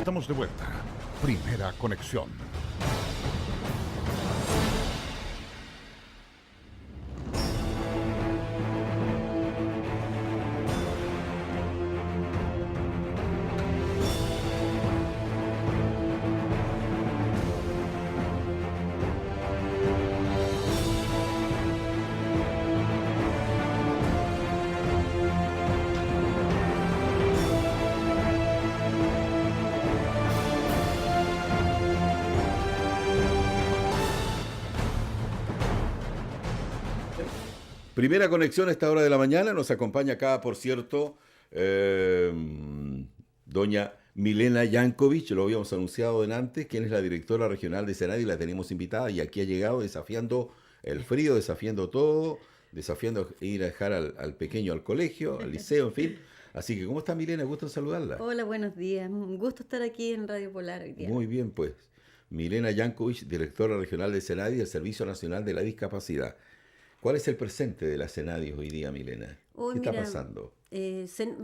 Estamos de vuelta. Primera conexión. Primera conexión a esta hora de la mañana. Nos acompaña acá, por cierto, doña Milena Yankovic. Lo habíamos anunciado antes, quien es la directora regional de Senadi. La tenemos invitada y aquí ha llegado desafiando el frío, desafiando todo, desafiando ir a dejar al pequeño al colegio, al liceo, en fin. Así que, ¿cómo está Milena? Gusto en saludarla. Hola, buenos días. Un gusto estar aquí en Radio Polar hoy día. Muy bien, pues. Milena Yankovic, directora regional de Senadi, del Servicio Nacional de la Discapacidad. ¿Cuál es el presente de la Senadi hoy día, Milena? ¿Qué está pasando?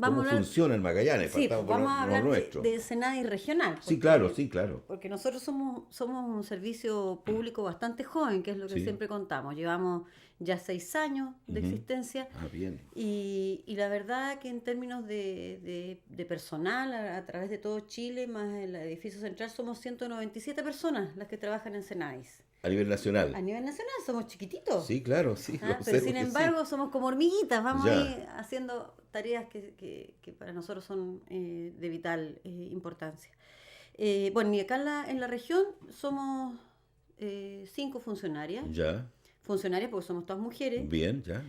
¿Cómo funciona en Magallanes? Sí, vamos a hablar de Senadi regional. Sí, claro, sí, claro. Porque nosotros somos un servicio público bastante joven, que es lo que siempre contamos. Llevamos ya 6 años de existencia. Ah, bien. Y la verdad que en términos de personal, a través de todo Chile, más el edificio central, somos 197 personas las que trabajan en Senadis. A nivel nacional. A nivel nacional somos chiquititos. Sí, claro, sí. Pero sin embargo somos como hormiguitas, vamos ahí haciendo tareas que para nosotros son de vital importancia. Bueno, y acá en la región somos 5 funcionarias. Ya. Funcionarias porque somos todas mujeres. Bien, ya.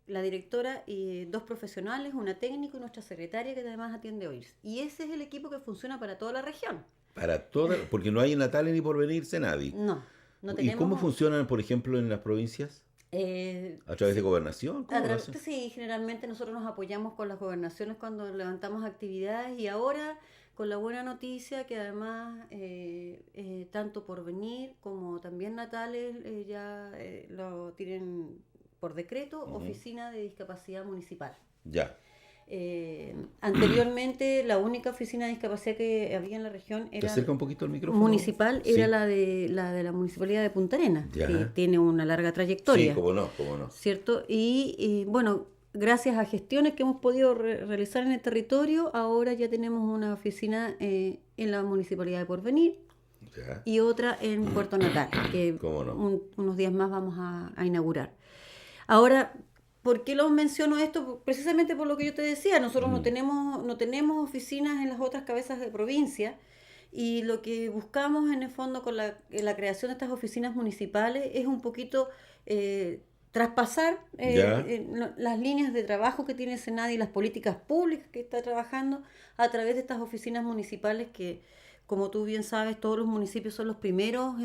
La directora y 2 profesionales, una técnica y nuestra secretaria que además atiende hoy. Y ese es el equipo que funciona para toda la región. Para todas, porque no hay en Natales ni Porvenir Senadi. No tenemos. ¿Y cómo funcionan, por ejemplo, en las provincias? ¿A través de gobernación? Sí, generalmente nosotros nos apoyamos con las gobernaciones cuando levantamos actividades y ahora con la buena noticia que además tanto Porvenir como también Natales ya lo tienen por decreto, Oficina de Discapacidad Municipal. Ya. Anteriormente la única oficina de discapacidad que había en la región era... ¿Te acerca un poquito el micrófono? Municipal, era la de la Municipalidad de Punta Arenas, que tiene una larga trayectoria. Sí, cómo no. ¿Cierto? Y bueno, gracias a gestiones que hemos podido realizar en el territorio, ahora ya tenemos una oficina en la Municipalidad de Porvenir y otra en Puerto Natal, que unos días más vamos a inaugurar. Ahora... ¿Por qué lo menciono esto? Precisamente por lo que yo te decía, nosotros no tenemos oficinas en las otras cabezas de provincia y lo que buscamos en el fondo con la creación de estas oficinas municipales es un poquito traspasar las líneas de trabajo que tiene Senadi y las políticas públicas que está trabajando a través de estas oficinas municipales que, como tú bien sabes, todos los municipios son los primeros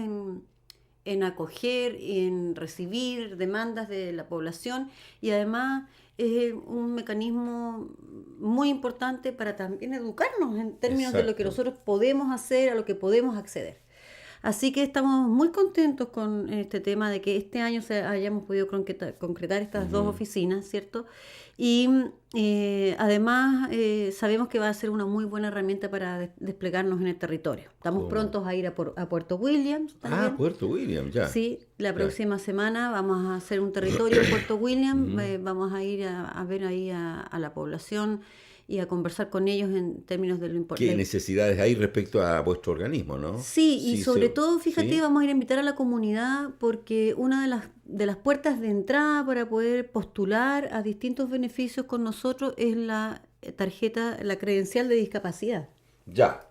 en acoger, en recibir demandas de la población y además es un mecanismo muy importante para también educarnos en términos de lo que nosotros podemos hacer, a lo que podemos acceder. Así que estamos muy contentos con este tema de que este año hayamos podido concretar estas 2 oficinas, ¿cierto? Y además sabemos que va a ser una muy buena herramienta para desplegarnos en el territorio. Estamos prontos a ir a Puerto Williams también. Puerto Williams, ya. Sí, la próxima semana vamos a hacer un territorio en Puerto Williams, vamos a ir a ver ahí a la población y a conversar con ellos en términos de lo importante. ¿Qué necesidades hay respecto a vuestro organismo, no? Sí, y sobre todo, fíjate, vamos a ir a invitar a la comunidad porque una de las puertas de entrada para poder postular a distintos beneficios con nosotros es la tarjeta, la credencial de discapacidad. ¿Ya?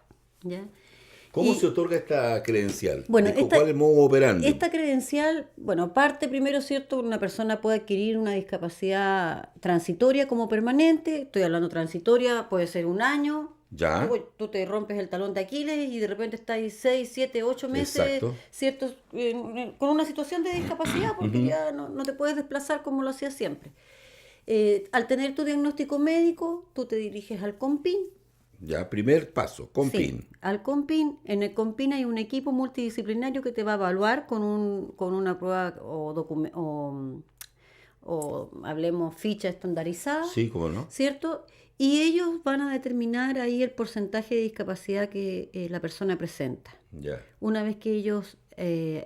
¿Cómo se otorga esta credencial? Bueno, ¿Cuál es el modo operandi? Esta credencial, parte primero, ¿cierto? Una persona puede adquirir una discapacidad transitoria como permanente. Estoy hablando transitoria, puede ser 1 año. Ya. Tú te rompes el talón de Aquiles y de repente estás ahí 6, 7, 8 meses, ¿cierto? Con una situación de discapacidad porque ya no te puedes desplazar como lo hacías siempre. Al tener tu diagnóstico médico, tú te diriges al COMPIN. Ya, primer paso, COMPIN. Sí, al COMPIN. En el COMPIN hay un equipo multidisciplinario que te va a evaluar con una prueba o hablemos ficha estandarizada, Sí, cómo no. ¿cierto? Y ellos van a determinar ahí el porcentaje de discapacidad que la persona presenta. Ya. Una vez que ellos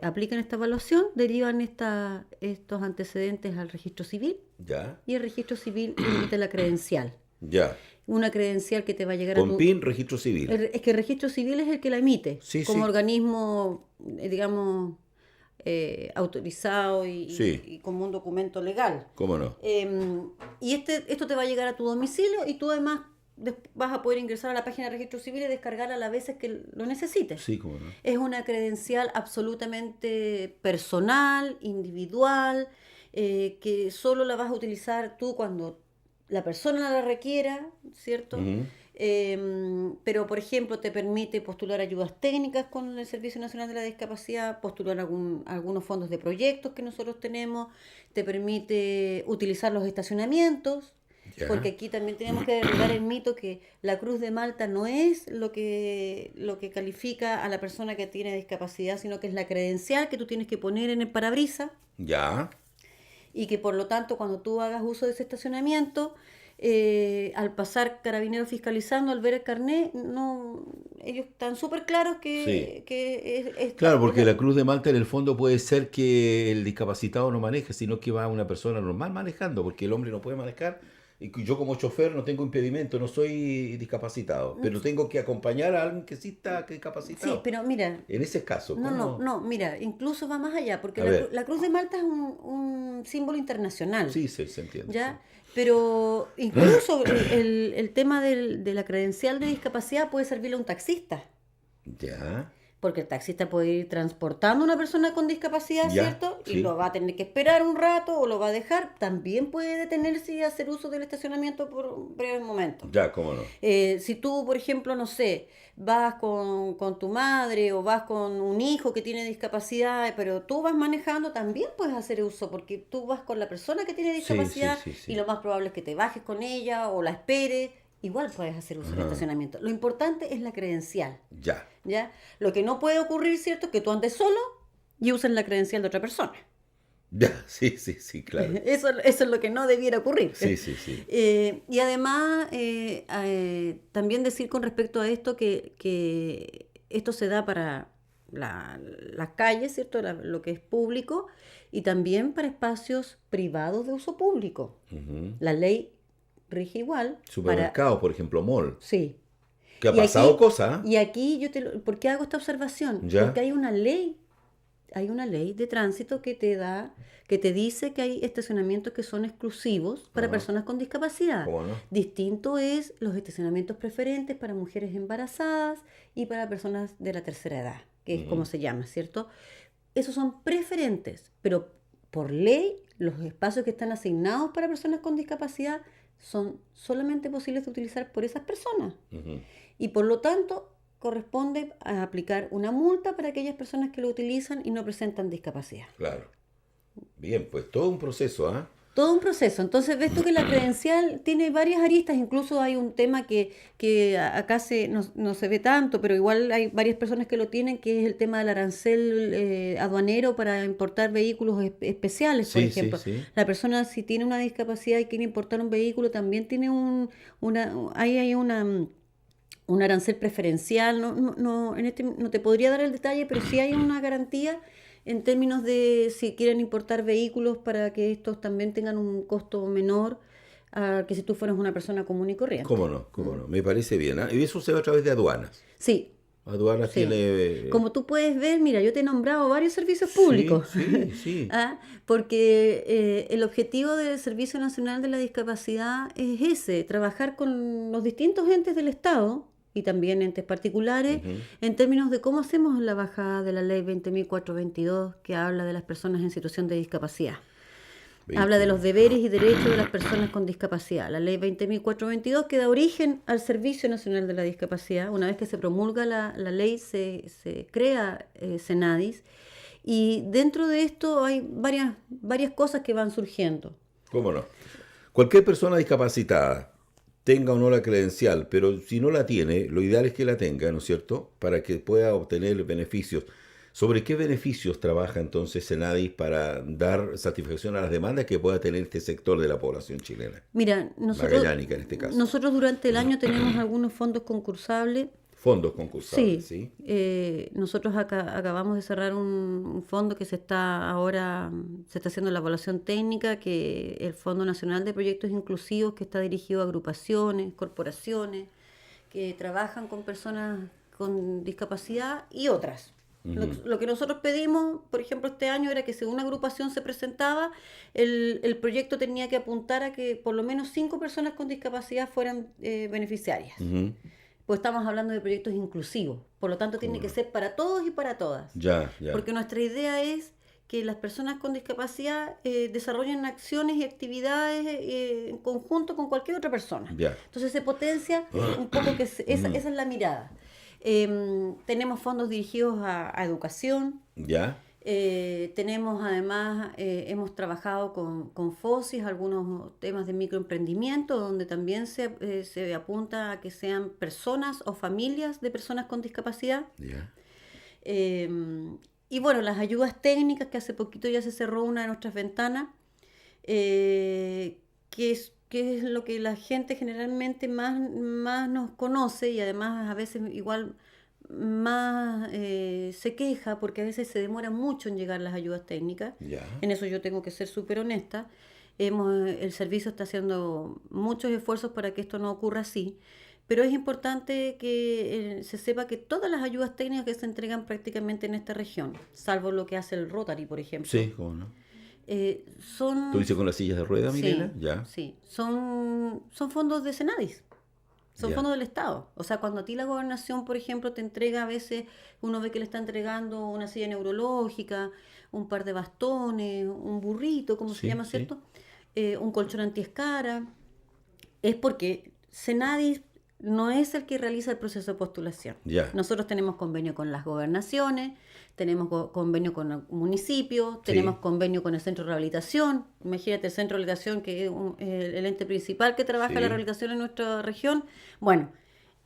aplican esta evaluación, derivan estos antecedentes al registro civil Ya. y el registro civil emite la credencial. Ya. Una credencial que te va a llegar a Con tu... PIN, registro civil. Es que el registro civil es el que la emite, Sí, como sí. organismo, digamos, autorizado Sí. y como un documento legal. ¿Cómo no? Y esto te va a llegar a tu domicilio y tú además vas a poder ingresar a la página de registro civil y descargarla las veces que lo necesites. Sí, cómo no. Es una credencial absolutamente personal, individual, que solo la vas a utilizar tú cuando la persona la requiera, ¿cierto? Ujú. Pero, por ejemplo, te permite postular ayudas técnicas con el Servicio Nacional de la Discapacidad, postular algunos fondos de proyectos que nosotros tenemos, te permite utilizar los estacionamientos, Ya. porque aquí también tenemos que derribar el mito que la Cruz de Malta no es lo que califica a la persona que tiene discapacidad, sino que es la credencial que tú tienes que poner en el parabrisas Ya. y que por lo tanto cuando tú hagas uso de ese estacionamiento, al pasar carabineros fiscalizando, al ver el carnet, no, ellos están súper claros Sí. que es Claro, porque la Cruz de Malta en el fondo puede ser que el discapacitado no maneje, sino que va una persona normal manejando, porque el hombre no puede manejar. Y yo como chofer no tengo impedimento, no soy discapacitado, pero tengo que acompañar a alguien que sí está discapacitado. Sí, pero mira, En ese caso, no, mira, incluso va más allá, porque A ver. la Cruz de Malta es un símbolo internacional. Sí, se entiende. ¿Ya? Pero incluso el tema de la credencial de discapacidad puede servirle a un taxista, Sí. Ya. porque el taxista puede ir transportando a una persona con discapacidad, Ya, ¿cierto? Y sí. lo va a tener que esperar un rato o lo va a dejar. También puede detenerse y hacer uso del estacionamiento por un breve momento. Ya, cómo no. Si tú, por ejemplo, no sé, vas con tu madre o vas con un hijo que tiene discapacidad, pero tú vas manejando, también puedes hacer uso, porque tú vas con la persona que tiene discapacidad sí. y lo más probable es que te bajes con ella o la esperes, igual puedes hacer uso del estacionamiento. Lo importante es la credencial, Ya. ¿ya? Lo que no puede ocurrir, ¿cierto?, es que tú andes solo y uses la credencial de otra persona. Ya, sí, claro. Eso es lo que no debiera ocurrir. Sí. Y además, también decir con respecto a esto que esto se da para las calles, ¿cierto? Lo que es público, y también para espacios privados de uso público. Ujú. La ley rige igual. Supermercados, por ejemplo, mall. Sí. Que ha Y pasado aquí- cosas. Y aquí ¿por qué hago esta observación? Ya. Porque hay una ley de tránsito que te dice que hay estacionamientos que son exclusivos para Ajá. personas con discapacidad. ¿Cómo no? Distinto es los estacionamientos preferentes para mujeres embarazadas y para personas de la tercera edad, que es como se llama, ¿cierto? Esos son preferentes, pero por ley los espacios que están asignados para personas con discapacidad son solamente posibles de utilizar por esas personas. Ujú. Y por lo tanto, corresponde a aplicar una multa para aquellas personas que lo utilizan y no presentan discapacidad. Claro. Bien, pues todo un proceso, ¿ah? Todo un proceso. Entonces ves tú que la credencial tiene varias aristas, incluso hay un tema que acá no se ve tanto, pero igual hay varias personas que lo tienen, que es el tema del arancel aduanero para importar vehículos especiales, por Sí, ejemplo. sí. La persona, si tiene una discapacidad y quiere importar un vehículo, también tiene hay un arancel preferencial. No te podría dar el detalle, pero sí hay una garantía en términos de si quieren importar vehículos para que estos también tengan un costo menor a que si tú fueras una persona común y corriente. ¿Cómo no? Me parece bien, ¿ah? Y eso se va a través de aduanas. Sí. Aduanas Sí. tiene... Como tú puedes ver, mira, yo te he nombrado varios servicios públicos. Sí. Porque el objetivo del Servicio Nacional de la Discapacidad es ese, trabajar con los distintos entes del Estado y también entes particulares en términos de cómo hacemos la bajada de la ley 20.422 que habla de las personas en situación de discapacidad. Habla de los deberes y derechos de las personas con discapacidad. La ley 20.422 que da origen al Servicio Nacional de la Discapacidad. Una vez que se promulga la ley, se crea Senadis. Y dentro de esto hay varias cosas que van surgiendo. ¿Cómo no? Cualquier persona discapacitada, tenga o no la credencial, pero si no la tiene, lo ideal es que la tenga, ¿no es cierto? Para que pueda obtener beneficios. ¿Sobre qué beneficios trabaja entonces Senadis para dar satisfacción a las demandas que pueda tener este sector de la población chilena? Mira, Magallánica en este caso. nosotros durante el año tenemos algunos fondos concursables. Fondos concursables, Sí, ¿sí? nosotros acabamos de cerrar un fondo que se está haciendo la evaluación técnica, que el Fondo Nacional de Proyectos Inclusivos, que está dirigido a agrupaciones, corporaciones, que trabajan con personas con discapacidad y otras. Lo que nosotros pedimos, por ejemplo, este año era que si una agrupación se presentaba, el proyecto tenía que apuntar a que por lo menos 5 personas con discapacidad fueran beneficiarias. Ujú. Pues estamos hablando de proyectos inclusivos, por lo tanto tiene que ser para todos y para todas. Ya, ya. Porque nuestra idea es que las personas con discapacidad desarrollen acciones y actividades en conjunto con cualquier otra persona. Ya. Entonces se potencia un poco que esa es la mirada. Tenemos fondos dirigidos a educación. Ya. Tenemos además, hemos trabajado con FOSIS algunos temas de microemprendimiento, donde también se apunta a que sean personas o familias de personas con discapacidad. Ya. Y bueno, las ayudas técnicas, que hace poquito ya se cerró una de nuestras ventanas, que es lo que la gente generalmente más nos conoce, y además a veces igual más se queja porque a veces se demora mucho en llegar las ayudas técnicas. Ya. En eso yo tengo que ser súper honesta. El servicio está haciendo muchos esfuerzos para que esto no ocurra así, pero es importante que se sepa que todas las ayudas técnicas que se entregan prácticamente en esta región, salvo lo que hace el Rotary, por ejemplo, Sí, ¿cómo no? son... ¿Tú dices con las sillas de ruedas, Sí, Milena? Ya. sí, son fondos de Senadis. Son Ya. fondos del Estado. O sea, cuando a ti la gobernación, por ejemplo, te entrega a veces, uno ve que le está entregando una silla neurológica, un par de bastones, un burrito, como se Sí, llama, sí. ¿cierto? Un colchón antiescara. Es porque Senadis no es el que realiza el proceso de postulación. Ya. Nosotros tenemos convenio con las gobernaciones, tenemos convenio con el municipio, tenemos convenio con el centro de rehabilitación. Imagínate, el centro de rehabilitación, que es el ente principal que trabaja Sí. la rehabilitación en nuestra región. Bueno,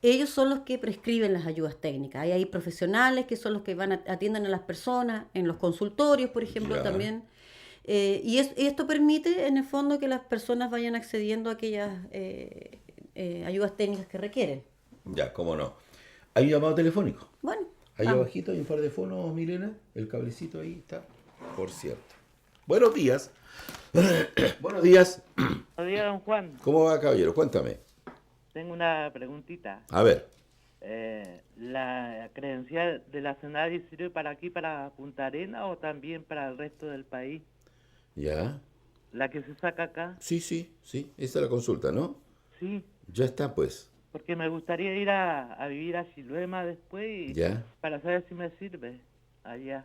ellos son los que prescriben las ayudas técnicas. Hay profesionales que son los que atienden a las personas en los consultorios, por ejemplo, Ya. también. Y esto permite, en el fondo, que las personas vayan accediendo a aquellas ayudas técnicas que requieren. Ya, cómo no. ¿Hay un llamado telefónico? Bueno, Ahí vamos. abajito hay un par de fonos, Milena. El cablecito ahí está. Por cierto. Buenos días. Buenos días. Buenos días, don Juan. ¿Cómo va, caballero? Cuéntame. Tengo una preguntita. A ver. ¿La credencial de la Senadi sirve para aquí, para Punta Arenas, o también para el resto del país? ¿Ya? ¿La que se saca acá? Sí, sí, sí. Esa es la consulta, ¿no? Sí, Ya está, pues. porque me gustaría ir a vivir a Chiloema después y Ya. para saber si me sirve allá.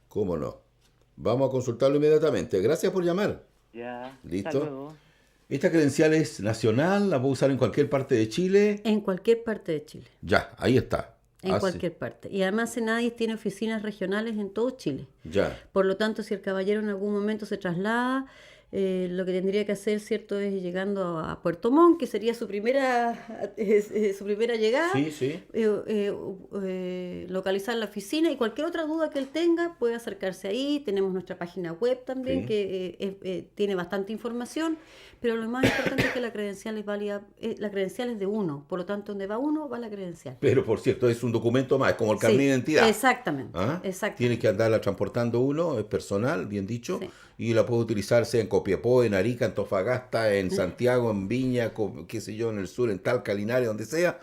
¿Cómo no? Vamos a consultarlo inmediatamente. Gracias por llamar. Ya. ¿Listo? Hasta luego. Esta credencial es nacional, la puedo usar en cualquier parte de Chile. En cualquier parte de Chile. Ya, ahí está. En Así. cualquier parte. Y además Senadis tiene oficinas regionales en todo Chile. Ya. Por lo tanto, si el caballero en algún momento se traslada, lo que tendría que hacer, ¿cierto?, es llegando a Puerto Montt, que sería su primera llegada, Sí, sí. localizar la oficina, y cualquier otra duda que él tenga puede acercarse ahí. Tenemos nuestra página web también, Sí. que tiene bastante información, pero lo más importante es que la credencial es válida, la credencial es de uno, por lo tanto, donde va uno, va la credencial. Pero por cierto, es un documento más, es como el carnet Sí, de identidad. Exactamente, ¿Ah? exactamente. Tiene que andarla transportando uno, es personal, bien dicho, Sí. y la puede utilizarse en Copiapó, en Arica, en Antofagasta, en Santiago, en Viña, qué sé yo, en el sur, en Talca, Linares, donde sea.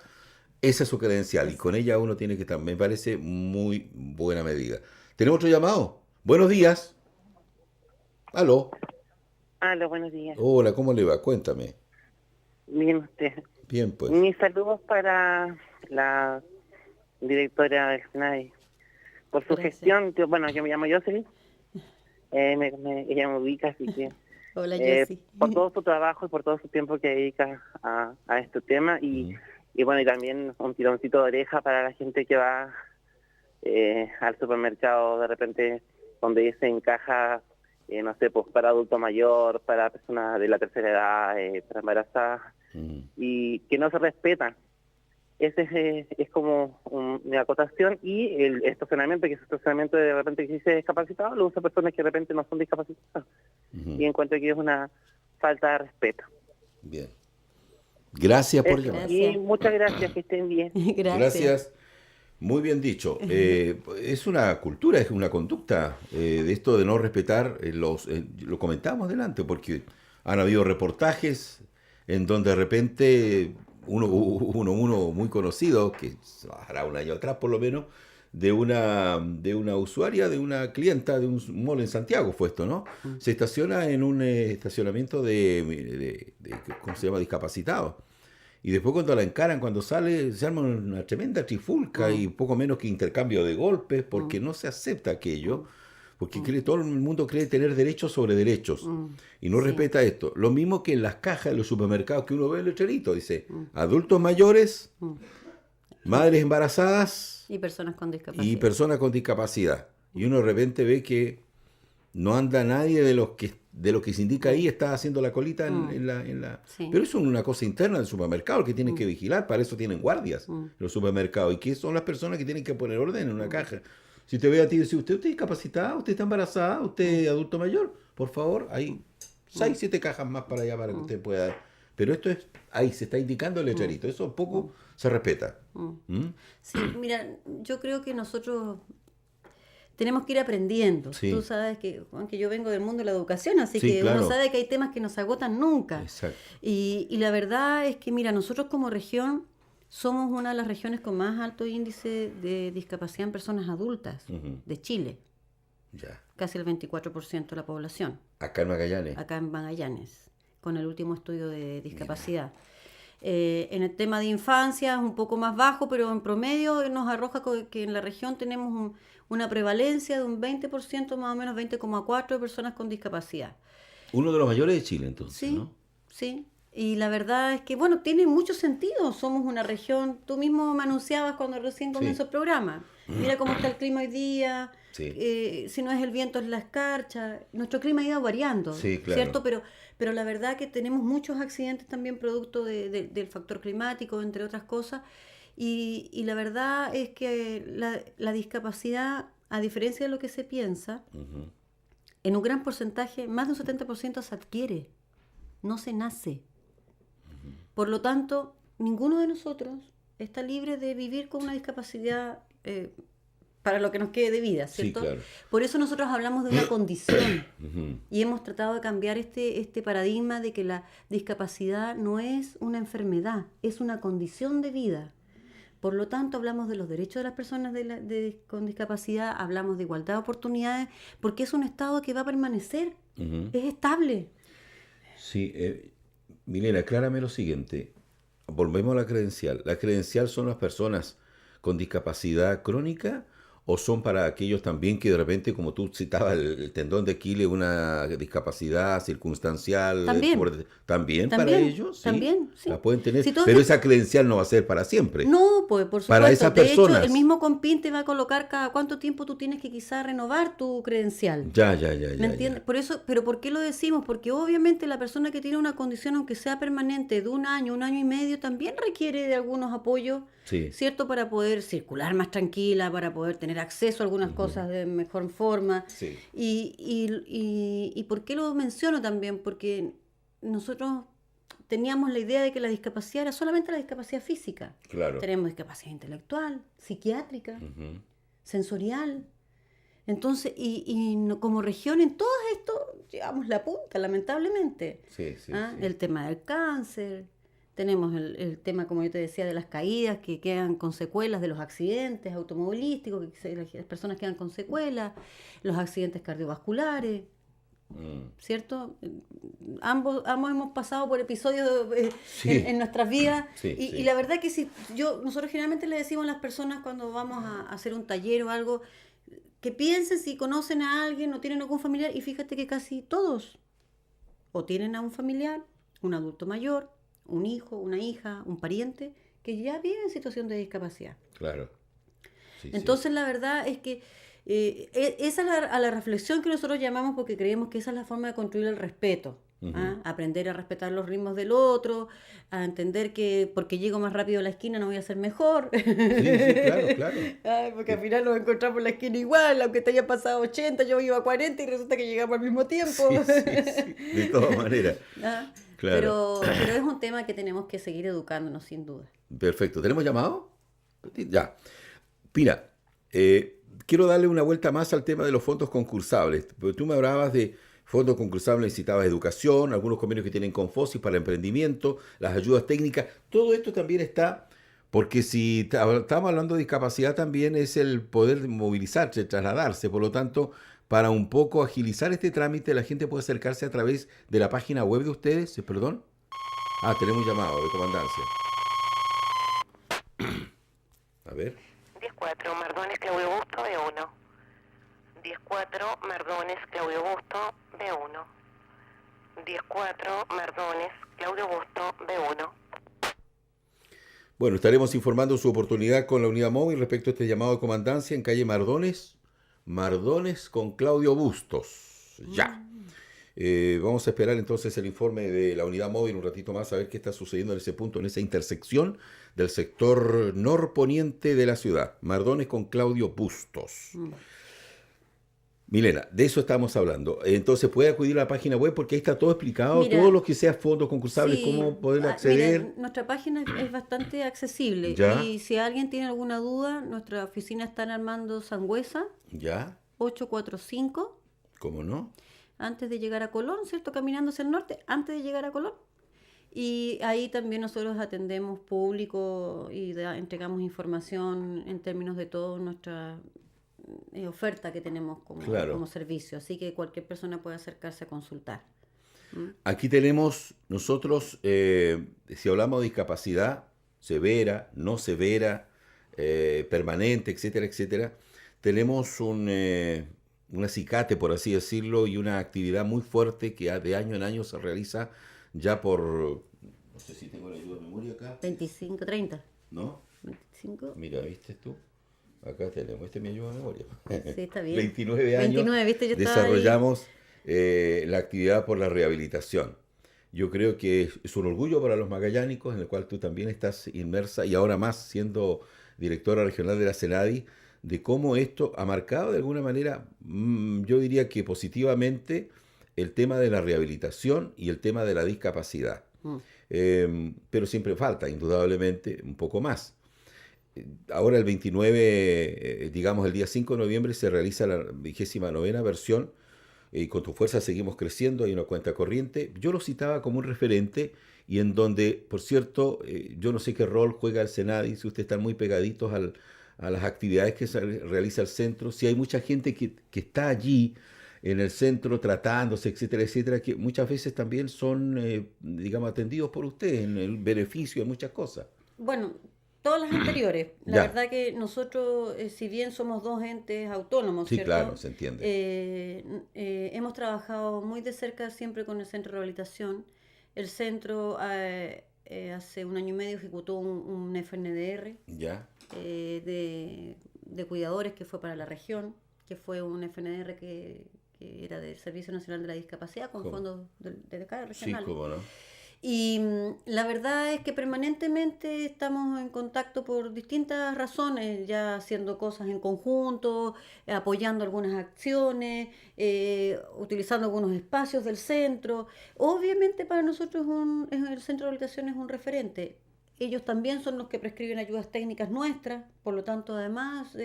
Esa es su credencial, y con ella uno tiene que estar. Me parece muy buena medida. ¿Tenemos otro llamado? Buenos días. Aló. Hola, buenos días. Hola, ¿cómo le va? Cuéntame. Bien, usted. Bien, pues. Mis saludos para la directora del SNAI. Por su Gracias. gestión, yo me llamo Jocelyn. Ella me ubica, así que Hola, Jessy. por todo su trabajo y por todo su tiempo que dedica a este tema. Y bueno, y también un tironcito de oreja para la gente que va al supermercado de repente, donde se encaja, no sé, pues para adulto mayor, para personas de la tercera edad, para embarazadas, y que no se respetan. ese es como una acotación, y el estacionamiento, que es estacionamiento de repente que dice discapacitado, lo usan personas que de repente no son discapacitadas. Y encuentro que es una falta de respeto. Bien. Gracias por Eso. llamar. Y muchas gracias, que estén bien. Gracias. Muy bien dicho. Es una cultura, es una conducta de esto de no respetar lo comentamos delante, porque han habido reportajes en donde de repente uno muy conocido, que hará un año atrás por lo menos, de una usuaria, de una clienta de un mall en Santiago fue esto, ¿no? Se estaciona en un estacionamiento de ¿cómo se llama? Discapacitados. Y después cuando la encaran, cuando sale, se arma una tremenda trifulca y poco menos que intercambio de golpes, porque no se acepta aquello, porque todo el mundo cree tener derechos sobre derechos, y no respeta esto. Lo mismo que en las cajas de los supermercados, que uno ve el letrerito, dice, adultos mayores, madres embarazadas y personas con discapacidad. y personas con discapacidad. Y uno de repente ve que no anda nadie de lo que se indica ahí, está haciendo la colita en la... Sí. Pero eso es una cosa interna del supermercado que tienen que vigilar, para eso tienen guardias los supermercados, y que son las personas que tienen que poner orden en una caja. Si te ve a ti y dice, usted es discapacitada, usted está embarazada, usted es adulto mayor, por favor, hay 6, 7 cajas más para allá para que usted pueda... Pero esto es, ahí se está indicando el letrerito, eso poco se respeta. Sí, mira, yo creo que nosotros tenemos que ir aprendiendo. Sí. Tú sabes que, Juan, que yo vengo del mundo de la educación, así Sí, que claro. uno sabe que hay temas que no se agotan nunca. Exacto. Y la verdad es que, mira, nosotros como región somos una de las regiones con más alto índice de discapacidad en personas adultas de Chile. Ya. Casi el 24% de la población, Acá en Magallanes. acá en Magallanes, con el último estudio de discapacidad. En el tema de infancia es un poco más bajo, pero en promedio nos arroja que en la región tenemos una prevalencia de un 20%, más o menos 20,4% de personas con discapacidad. Uno de los mayores de Chile, entonces, Sí, ¿no? sí. Y la verdad es que, bueno, tiene mucho sentido. Somos una región, tú mismo me anunciabas cuando recién comenzó el programa. Mira cómo está el clima hoy día. Sí. Si no es el viento, es la escarcha. Nuestro clima ha ido variando, Sí, claro. ¿cierto? Pero la verdad que tenemos muchos accidentes también producto del factor climático, entre otras cosas. Y la verdad es que la discapacidad, a diferencia de lo que se piensa, en un gran porcentaje, más de un 70% se adquiere, no se nace. Por lo tanto, ninguno de nosotros está libre de vivir con una discapacidad para lo que nos quede de vida, ¿cierto? Sí, claro. Por eso nosotros hablamos de una condición y hemos tratado de cambiar este paradigma de que la discapacidad no es una enfermedad, es una condición de vida. Por lo tanto, hablamos de los derechos de las personas con discapacidad, hablamos de igualdad de oportunidades, porque es un estado que va a permanecer, es estable. Sí, Milena, aclárame lo siguiente. Volvemos a la credencial. ¿La credencial son las personas con discapacidad crónica o son para aquellos también que de repente, como tú citabas, el tendón de Aquiles, una discapacidad circunstancial? ¿También para ellos? ¿Sí? También, sí. La pueden tener, Si tú pero ves- esa credencial no va a ser para siempre. No, pues por supuesto. Para esas De hecho, personas. el mismo Compin te va a colocar cada cuánto tiempo tú tienes que quizás renovar tu credencial. Ya. ¿Me entiendes? Por eso, pero ¿por qué lo decimos? Porque obviamente la persona que tiene una condición, aunque sea permanente, de un año y medio, también requiere de algunos apoyos, Sí. ¿cierto? Para poder circular más tranquila, para poder tener acceso a algunas cosas de mejor forma. Sí. Y ¿por qué lo menciono también? Porque nosotros teníamos la idea de que la discapacidad era solamente la discapacidad física. Claro. Tenemos discapacidad intelectual, psiquiátrica, sensorial. Entonces, como región en todo esto llevamos la punta, lamentablemente. Sí. El tema del cáncer, tenemos el tema, como yo te decía, de las caídas que quedan con secuelas, de los accidentes automovilísticos, las personas quedan con secuelas, los accidentes cardiovasculares. ¿Cierto? Ambos hemos pasado por episodios en nuestras vidas y la verdad que nosotros generalmente le decimos a las personas cuando vamos a hacer un taller o algo, que piensen si conocen a alguien o tienen algún familiar, y fíjate que casi todos o tienen a un familiar, un adulto mayor, un hijo, una hija, un pariente que ya vive en situación de discapacidad. Claro. Entonces la verdad es que esa es a la reflexión que nosotros llamamos, porque creemos que esa es la forma de construir el respeto. Aprender a respetar los ritmos del otro, a entender que porque llego más rápido a la esquina no voy a ser mejor. Sí, claro. Porque al final nos encontramos en la esquina igual, aunque te haya pasado 80, yo iba a 40 y resulta que llegamos al mismo tiempo. Sí, de todas maneras. Claro. Pero es un tema que tenemos que seguir educándonos sin duda. Perfecto. ¿Tenemos llamado? Ya. Mira, quiero darle una vuelta más al tema de los fondos concursables. Porque tú me hablabas de fondos concursables, necesitabas educación, algunos convenios que tienen con FOSI para emprendimiento, las ayudas técnicas. Todo esto también está, porque si estamos hablando de discapacidad también es el poder movilizarse, trasladarse. Por lo tanto, para un poco agilizar este trámite, la gente puede acercarse a través de la página web de ustedes. ¿Perdón? Tenemos un llamado de comandancia. A ver. 10-4, Mardones, Claudio Busto, B1. 10-4, Mardones, Claudio Busto, B1. 10-4, Mardones, Claudio Busto, B1. Bueno, estaremos informando su oportunidad con la unidad móvil respecto a este llamado de comandancia en calle Mardones con Claudio Bustos. Ya. Vamos a esperar entonces el informe de la unidad móvil un ratito más a ver qué está sucediendo en ese punto, en esa intersección del sector norponiente de la ciudad. Mardones con Claudio Bustos. Milena, de eso estamos hablando. Entonces puede acudir a la página web porque ahí está todo explicado, todo lo que sea fondos concursables, cómo poder acceder. Mira, nuestra página es bastante accesible. ¿Ya? Y si alguien tiene alguna duda, nuestra oficina está en Armando Sangüesa, ¿Ya? 845. ¿Cómo no? Antes de llegar a Colón, ¿cierto? Caminando hacia el norte, antes de llegar a Colón. Y ahí también nosotros atendemos público y entregamos información en términos de toda nuestra oferta que tenemos como servicio. Así que cualquier persona puede acercarse a consultar. Aquí tenemos nosotros, si hablamos de discapacidad severa, no severa, permanente, etcétera, etcétera, tenemos un acicate, por así decirlo, y una actividad muy fuerte que de año en año se realiza ya por, no sé si tengo la ayuda de memoria acá. 25, 30. ¿No? 25. Mira, ¿viste tú? Acá tenemos, este es mi ayuda de memoria. Sí, está bien. 29 años 29, ¿viste? Yo desarrollamos la actividad por la rehabilitación. Yo creo que es un orgullo para los magallánicos, en el cual tú también estás inmersa, y ahora más siendo directora regional de la CENADI, de cómo esto ha marcado de alguna manera, yo diría que positivamente, el tema de la rehabilitación y el tema de la discapacidad. Pero siempre falta, indudablemente, un poco más. Ahora el 29, digamos el día 5 de noviembre, se realiza la 29ª versión y con tu fuerza seguimos creciendo, hay una cuenta corriente. Yo lo citaba como un referente y en donde, por cierto, yo no sé qué rol juega el CENADI, si ustedes están muy pegaditos a las actividades que se realiza el centro, si hay mucha gente que está allí en el centro tratándose, etcétera, etcétera, que muchas veces también son, digamos, atendidos por ustedes en el beneficio de muchas cosas. Bueno, todas las anteriores. La verdad que nosotros, si bien somos dos entes autónomos, sí, ¿cierto? Claro, se entiende. Hemos trabajado muy de cerca siempre con el Centro de Rehabilitación. El centro hace un año y medio ejecutó un FNDR de cuidadores que fue para la región, que fue un FNDR que era del Servicio Nacional de la Discapacidad con fondos de cada regional. Sí, cómo no. Y la verdad es que permanentemente estamos en contacto por distintas razones, ya haciendo cosas en conjunto, apoyando algunas acciones, utilizando algunos espacios del centro. Obviamente para nosotros el centro de rehabilitación es un referente. Ellos también son los que prescriben ayudas técnicas nuestras, por lo tanto además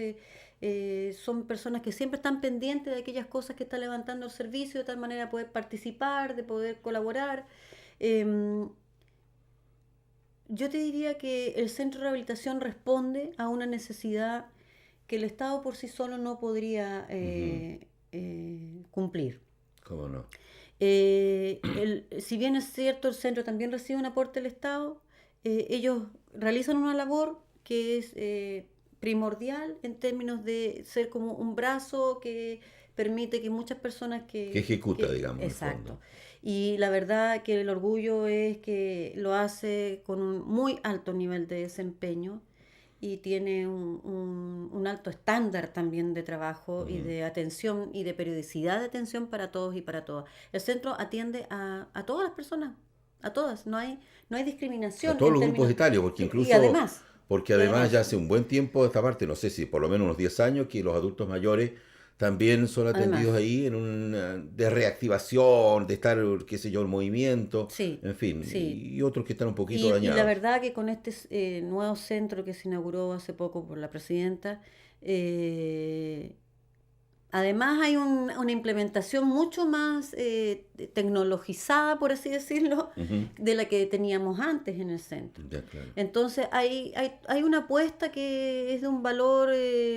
son personas que siempre están pendientes de aquellas cosas que está levantando el servicio, de tal manera de poder participar, de poder colaborar. Yo te diría que el centro de rehabilitación responde a una necesidad que el Estado por sí solo no podría cumplir. ¿Cómo no? Si bien es cierto, el centro también recibe un aporte del Estado, ellos realizan una labor que es primordial en términos de ser como un brazo que permite que muchas personas que ejecuta, digamos. Exacto. Y la verdad que el orgullo es que lo hace con un muy alto nivel de desempeño y tiene un alto estándar también de trabajo y de atención y de periodicidad de atención para todos y para todas. El centro atiende a todas las personas, a todas, no hay discriminación. A todos en los términos- grupos etarios, porque incluso... y además, ya hace un buen tiempo de esta parte, no sé si por lo menos unos 10 años, que los adultos mayores también son atendidos ahí en de reactivación, de estar, qué sé yo, en movimiento, sí, en fin, sí. y otros que están un poquito Y dañados. la verdad que con este nuevo centro que se inauguró hace poco por la presidenta, además hay una implementación mucho más tecnologizada, por así decirlo, de la que teníamos antes en el centro. Ya, claro. Entonces hay una apuesta que es de un valor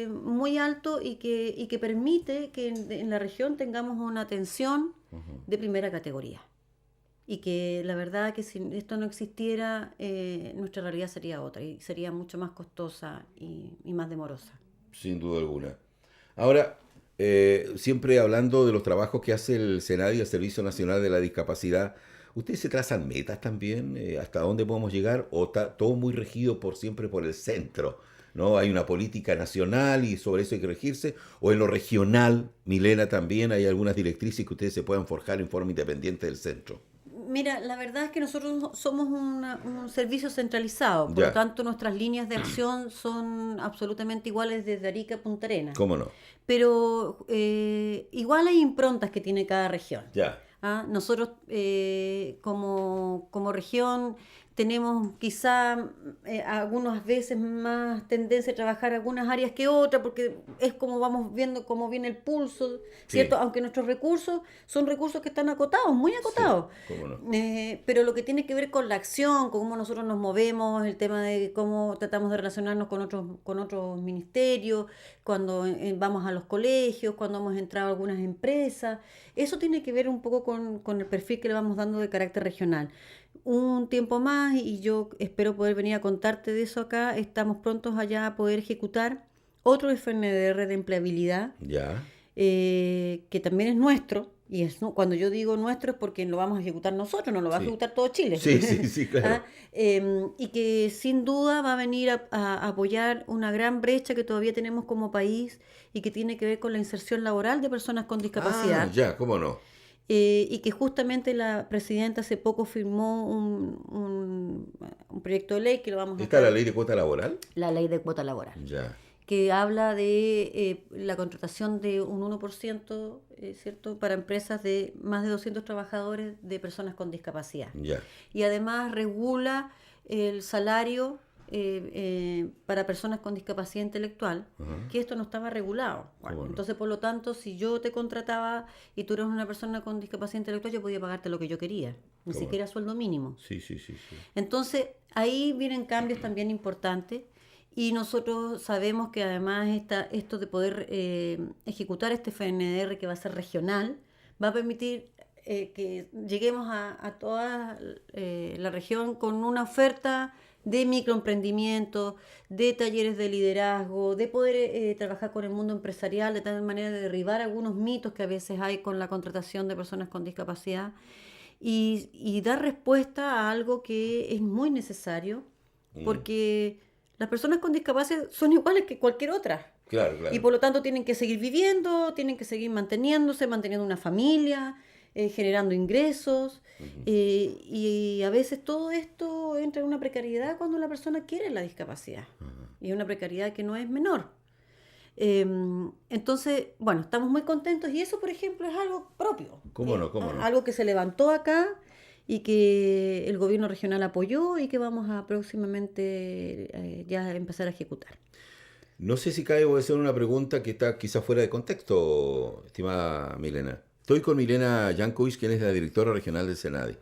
muy alto y que permite que en la región tengamos una atención de primera categoría. Y que la verdad que si esto no existiera, nuestra realidad sería otra y sería mucho más costosa y más demorosa. Sin duda alguna. Ahora, siempre hablando de los trabajos que hace el SENADI, el Servicio Nacional de la Discapacidad, ¿ustedes se trazan metas también? ¿Hasta dónde podemos llegar? ¿O está todo muy regido siempre por el centro? ¿No? ¿Hay una política nacional y sobre eso hay que regirse? ¿O en lo regional, Milena, también hay algunas directrices que ustedes se puedan forjar en forma independiente del centro? Mira, la verdad es que nosotros somos un servicio centralizado, por Ya. lo tanto nuestras líneas de acción son absolutamente iguales desde Arica a Punta Arenas. ¿Cómo no? Pero igual hay improntas que tiene cada región. Ya. Nosotros como región tenemos quizá algunas veces más tendencia a trabajar algunas áreas que otras, porque es como vamos viendo cómo viene el pulso, ¿cierto? Sí. Aunque nuestros recursos son recursos que están acotados, muy acotados. Sí, cómo no. Pero lo que tiene que ver con la acción, con cómo nosotros nos movemos, el tema de cómo tratamos de relacionarnos con otros ministerios, cuando vamos a los colegios, cuando hemos entrado a algunas empresas, eso tiene que ver un poco con el perfil que le vamos dando de carácter regional. Un tiempo más y yo espero poder venir a contarte de eso acá. Estamos prontos allá a poder ejecutar otro FNDR de empleabilidad, Ya. que también es nuestro. Y cuando yo digo nuestro es porque lo vamos a ejecutar nosotros, no lo va a Sí. ejecutar todo Chile. Sí, claro. Y que sin duda va a venir a apoyar una gran brecha que todavía tenemos como país y que tiene que ver con la inserción laboral de personas con discapacidad. Ya, cómo no. Y que justamente la presidenta hace poco firmó un proyecto de ley que lo vamos a ¿Está la ley de cuota laboral? la ley de cuota laboral, Ya. que habla de la contratación de un 1%, ¿cierto?, para empresas de más de 200 trabajadores de personas con discapacidad. Ya. Y además regula el salario para personas con discapacidad intelectual, que esto no estaba regulado. Bueno, Bueno. entonces, por lo tanto, si yo te contrataba y tú eres una persona con discapacidad intelectual, yo podía pagarte lo que yo quería, ni ¿Cómo? siquiera sueldo mínimo. Sí. Entonces, ahí vienen cambios también importantes y nosotros sabemos que además esto de poder ejecutar este FNDR que va a ser regional, va a permitir que lleguemos a toda la región con una oferta de microemprendimiento, de talleres de liderazgo, de poder trabajar con el mundo empresarial de tal manera de derribar algunos mitos que a veces hay con la contratación de personas con discapacidad y dar respuesta a algo que es muy necesario, porque las personas con discapacidad son iguales que cualquier otra. Claro. Y por lo tanto tienen que seguir viviendo, tienen que seguir manteniéndose, manteniendo una familia, generando ingresos. Y a veces todo esto entra en una precariedad cuando la persona quiere la discapacidad. Y es una precariedad que no es menor. Entonces, bueno, estamos muy contentos y eso, por ejemplo, es algo propio. ¿Cómo no? Algo que se levantó acá y que el gobierno regional apoyó y que vamos a próximamente ya empezar a ejecutar. No sé si cabe, voy a hacer una pregunta que está quizás fuera de contexto, estimada Milena. Estoy con Milena Jankovic, quien es la directora regional del SENADI.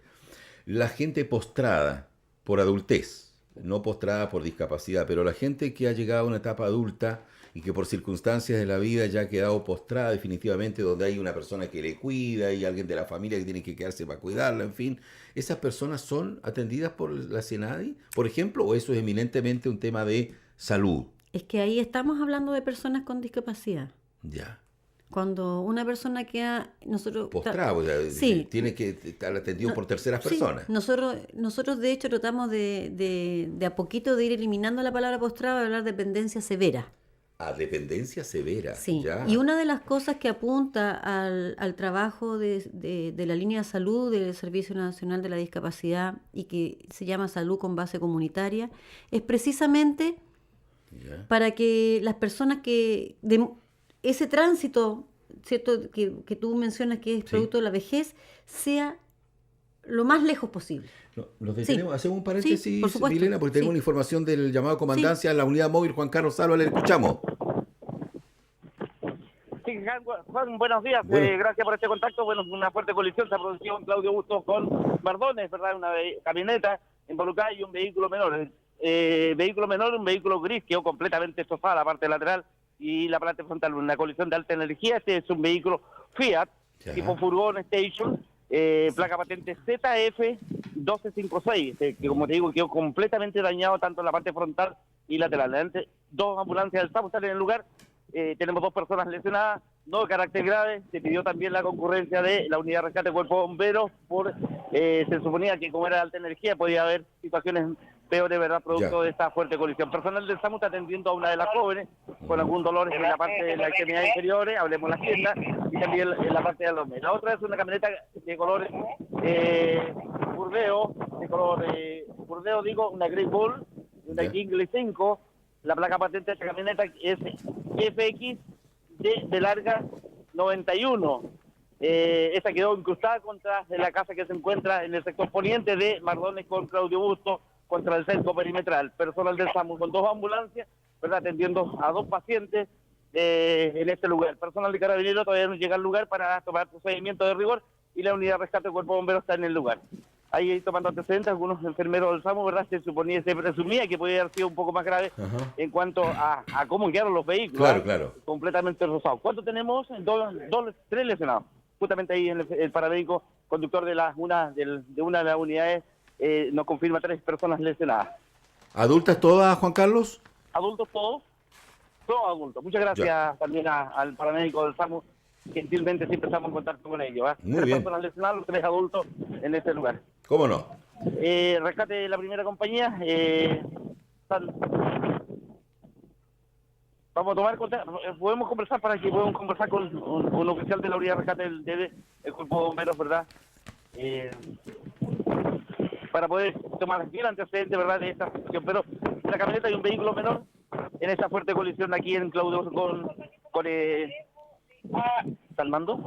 La gente postrada por adultez, no postrada por discapacidad, pero la gente que ha llegado a una etapa adulta y que por circunstancias de la vida ya ha quedado postrada definitivamente, donde hay una persona que le cuida y alguien de la familia que tiene que quedarse para cuidarla, en fin, ¿esas personas son atendidas por la SENADI, por ejemplo, o eso es eminentemente un tema de salud? Es que ahí estamos hablando de personas con discapacidad. Ya. Cuando una persona queda... nosotros Postrado, o sea, sí. tiene que estar atendido por terceras Sí, personas. nosotros de hecho tratamos de a poquito de ir eliminando la palabra postrado y hablar de dependencia severa. A dependencia severa. Sí, Ya. y una de las cosas que apunta al trabajo de la línea de salud del Servicio Nacional de la Discapacidad y que se llama Salud con Base Comunitaria, es precisamente Ya. para que las personas ese tránsito, ¿cierto?, que tú mencionas que es Sí. producto de la vejez, sea lo más lejos posible. No, nos detenemos, Sí. hacemos un paréntesis, Sí, por supuesto. Milena, porque tenemos Sí. una información del llamado a comandancia a la unidad móvil Juan Carlos Álvarez. Le escuchamos. Sí, Juan, buenos días. Bueno. Gracias por este contacto. Bueno, una fuerte colisión se ha producido en Claudio Bustos con Mardones, ¿verdad? Una camioneta involucrada y un vehículo menor. Vehículo menor, un vehículo gris, quedó completamente destrozada la parte lateral y la parte frontal. Una colisión de alta energía. Este es un vehículo Fiat, Ya. tipo furgón station, placa patente ZF1256, que como te digo, quedó completamente dañado tanto en la parte frontal y lateral. Adelante, 2 ambulancias del SAMU están en el lugar. Tenemos 2 personas lesionadas, no de carácter grave. Se pidió también la concurrencia de la unidad de rescate de cuerpo de bomberos se suponía que como era de alta energía podía haber situaciones peores, ¿verdad?, producto Ya. de esta fuerte colisión. Personal del SAMU está atendiendo a una de las jóvenes con algún dolor en la parte de las extremidades inferiores, hablemos de la pierna, y también en la parte de los meses. La otra es una camioneta de color burdeo, una Great Bull, una Ya. Kingley 5. La placa patente de esta camioneta es FX de larga 91. Esta quedó incrustada contra la casa que se encuentra en el sector poniente de Mardones con Claudio Busto, contra el cerco perimetral. Personal del SAMU con 2 ambulancias, ¿verdad?, atendiendo a 2 pacientes en este lugar. Personal de Carabineros todavía no llega al lugar para tomar procedimiento de rigor y la unidad de rescate del cuerpo de bomberos está en el lugar. Ahí tomando antecedentes, algunos enfermeros del SAMU, ¿verdad?, se presumía que podía haber sido un poco más grave. Ajá. En cuanto a cómo quedaron los vehículos. Claro, ¿eh? claro. Completamente rosados. ¿Cuánto tenemos? 3 lesionados. Justamente ahí en el paramédico conductor de una de las unidades nos confirma 3 personas lesionadas. ¿Adultas todas, Juan Carlos? ¿Adultos todos? Todos adultos. Muchas gracias también al paramédico del SAMU. Gentilmente siempre estamos en contacto con ellos. Muy 3 bien. personas lesionadas, 3 adultos en este lugar. ¿Cómo no? Rescate de la primera compañía. Vamos a tomar contacto. Podemos conversar para que podamos conversar con un oficial de la unidad de rescate del cuerpo de bomberos, ¿verdad? Para poder tomar bien antecedentes, ¿verdad?, de esta situación. Pero la camioneta y un vehículo menor en esta fuerte colisión aquí en Claudio con ¿está al mando?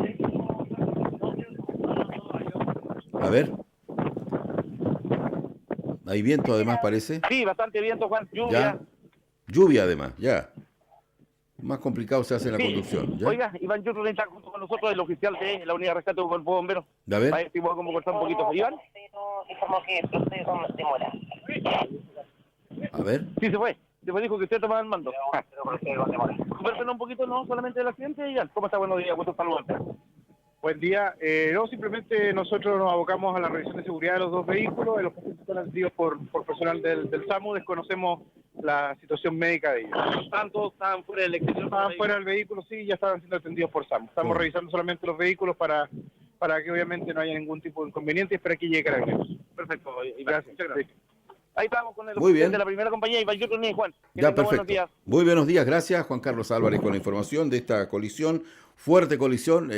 A ver. Hay viento además, parece. Sí, bastante viento, Juan. Lluvia. Ya. Lluvia además, ya. Más complicado se hace en la Sí. conducción. ¿ya? Oiga, Iván Yurro está junto con nosotros, el oficial de la unidad de rescate del cuerpo de bomberos. A ver. A ver si podemos conversar un poquito. Iván. Como que procede con demora. A ver. Sí, se fue. Después dijo que usted tomaba el mando. Pero procede con demora. Conversen un poquito, no solamente del accidente, Iván. ¿Cómo está? Buenos días, gusto saludarte. Buen día. No, simplemente nosotros nos abocamos a la revisión de seguridad de los 2 vehículos. Los pacientes están atendidos por personal del SAMU. Desconocemos la situación médica de ellos. Estaban fuera del exterior. Estaban fuera del vehículo, sí, y ya estaban siendo atendidos por SAMU. Estamos Bueno. revisando solamente los vehículos para que obviamente no haya ningún tipo de inconveniente y para que llegue Carabineros. Perfecto, Iván. Gracias. Muchas gracias. Ahí estamos con el Muy bien. oficial de la primera compañía, Iván Yurro y Juan. Que Ya, tenga buenos perfecto. días. Muy buenos días, gracias Juan Carlos Álvarez con la información de esta colisión, fuerte colisión,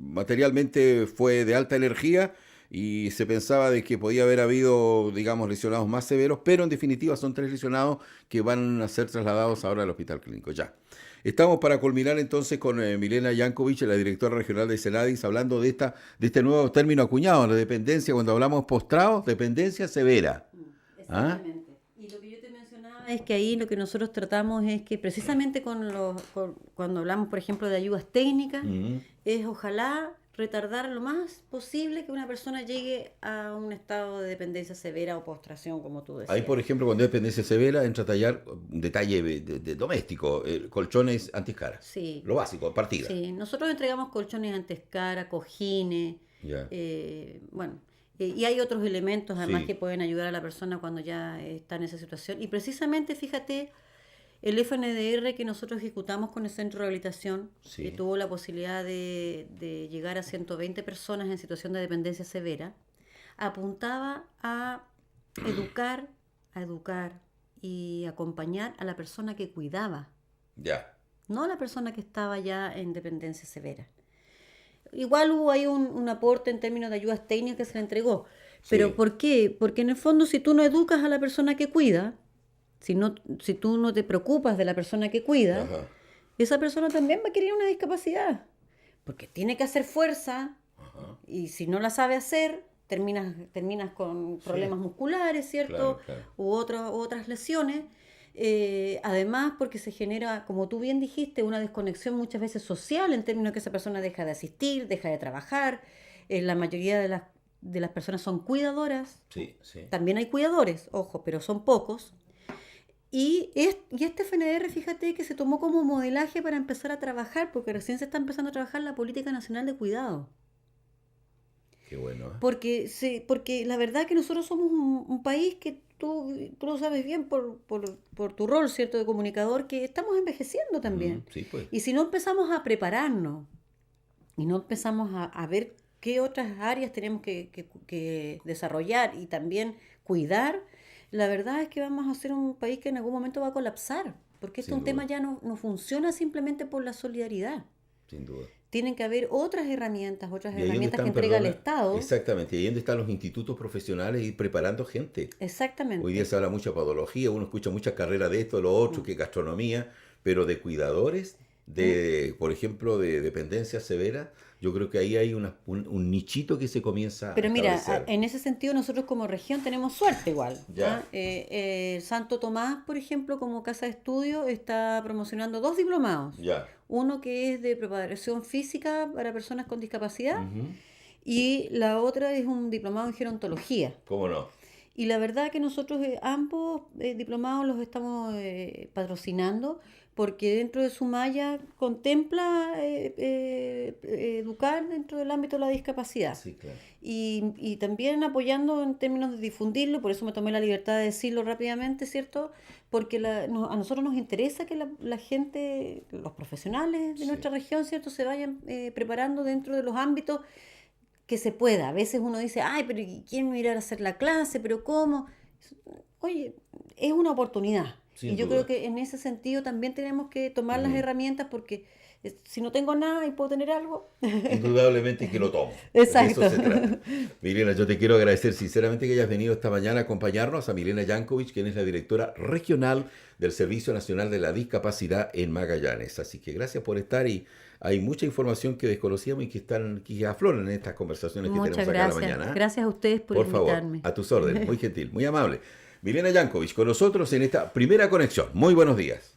materialmente fue de alta energía y se pensaba de que podía haber habido, digamos, lesionados más severos, pero en definitiva son 3 lesionados que van a ser trasladados ahora al hospital clínico. Ya. Estamos para culminar entonces con Milena Yankovic, la directora regional de Senadis, hablando de este nuevo término acuñado, la dependencia, cuando hablamos postrados, dependencia severa. Exactamente. Y lo que yo te mencionaba es que ahí lo que nosotros tratamos es que precisamente cuando hablamos, por ejemplo, de ayudas técnicas, es ojalá retardar lo más posible que una persona llegue a un estado de dependencia severa o postración, como tú decías. Ahí, por ejemplo, cuando hay dependencia severa, entra a tallar un detalle de doméstico, colchones antiescaras. Sí. Lo básico, partida. Sí, nosotros entregamos colchones antiescara, cojines, Ya. y hay otros elementos además Sí. que pueden ayudar a la persona cuando ya está en esa situación. Y precisamente, fíjate, El FNDR que nosotros ejecutamos con el Centro de Rehabilitación, Sí. que tuvo la posibilidad de llegar a 120 personas en situación de dependencia severa, apuntaba a educar y acompañar a la persona que cuidaba, Ya. no a la persona que estaba ya en dependencia severa. Igual hubo ahí un aporte en términos de ayudas técnicas que se le entregó. Pero Sí. ¿por qué? Porque en el fondo si tú no educas a la persona que cuida, si tú no te preocupas de la persona que cuida, Ajá. esa persona también va a querer una discapacidad. Porque tiene que hacer fuerza Ajá. y si no la sabe hacer, terminas con problemas musculares, ¿cierto? Claro, claro. U otras lesiones. Además, porque se genera, como tú bien dijiste, una desconexión muchas veces social en términos de que esa persona deja de asistir, deja de trabajar. La mayoría de las personas son cuidadoras. Sí, sí. También hay cuidadores, ojo, pero son pocos. Y este FNDR, fíjate que se tomó como modelaje para empezar a trabajar, porque recién se está empezando a trabajar la Política Nacional de Cuidado. Qué bueno. Porque la verdad que nosotros somos un país que tú lo sabes bien por tu rol, ¿cierto?, de comunicador, que estamos envejeciendo también. Sí, pues. Y si no empezamos a prepararnos y no empezamos a ver qué otras áreas tenemos que desarrollar y también cuidar, la verdad es que vamos a ser un país que en algún momento va a colapsar, porque este Sin es un tema duda. ya no funciona simplemente por la solidaridad. Sin duda. Tienen que haber otras herramientas Y ahí donde que están, entrega el perdona, Estado. Exactamente, y ahí donde están los institutos profesionales y preparando gente. Exactamente. Hoy día se habla mucha podología, uno escucha muchas carreras de esto, lo otro, que gastronomía, pero de cuidadores, por ejemplo, de dependencia severa, yo creo que ahí hay un nichito que se comienza Pero a mira, establecer. en ese sentido nosotros como región tenemos suerte igual. Ya. Santo Tomás, por ejemplo, como casa de estudio, está promocionando 2 diplomados. Ya. Uno que es de preparación física para personas con discapacidad Ujú. y la otra es un diplomado en gerontología. ¿Cómo no? Y la verdad que nosotros ambos diplomados los estamos patrocinando porque dentro de su malla contempla educar dentro del ámbito de la discapacidad. Sí, claro. Y también apoyando en términos de difundirlo, por eso me tomé la libertad de decirlo rápidamente, ¿cierto? Porque a nosotros nos interesa que la gente, los profesionales de Sí. nuestra región, ¿cierto?, se vayan preparando dentro de los ámbitos que se pueda. A veces uno dice, ay, pero ¿quién me irá a hacer la clase? ¿Pero cómo? Oye, es una oportunidad. Sin Y yo duda. creo que en ese sentido también tenemos que tomar las Ujú. herramientas porque si no tengo nada y puedo tener algo. Indudablemente que lo tomo. Exacto. De eso se trata. Milena, yo te quiero agradecer sinceramente que hayas venido esta mañana a acompañarnos, a Milena Jankovic, quien es la directora regional del Servicio Nacional de la Discapacidad en Magallanes. Así que gracias por estar y hay mucha información que desconocíamos y que afloran en estas conversaciones que Muchas tenemos acá gracias. en la mañana. Gracias a ustedes por invitarme. Favor, a tus órdenes, muy gentil, muy amable. Milena Jankovic con nosotros en esta primera conexión. Muy buenos días.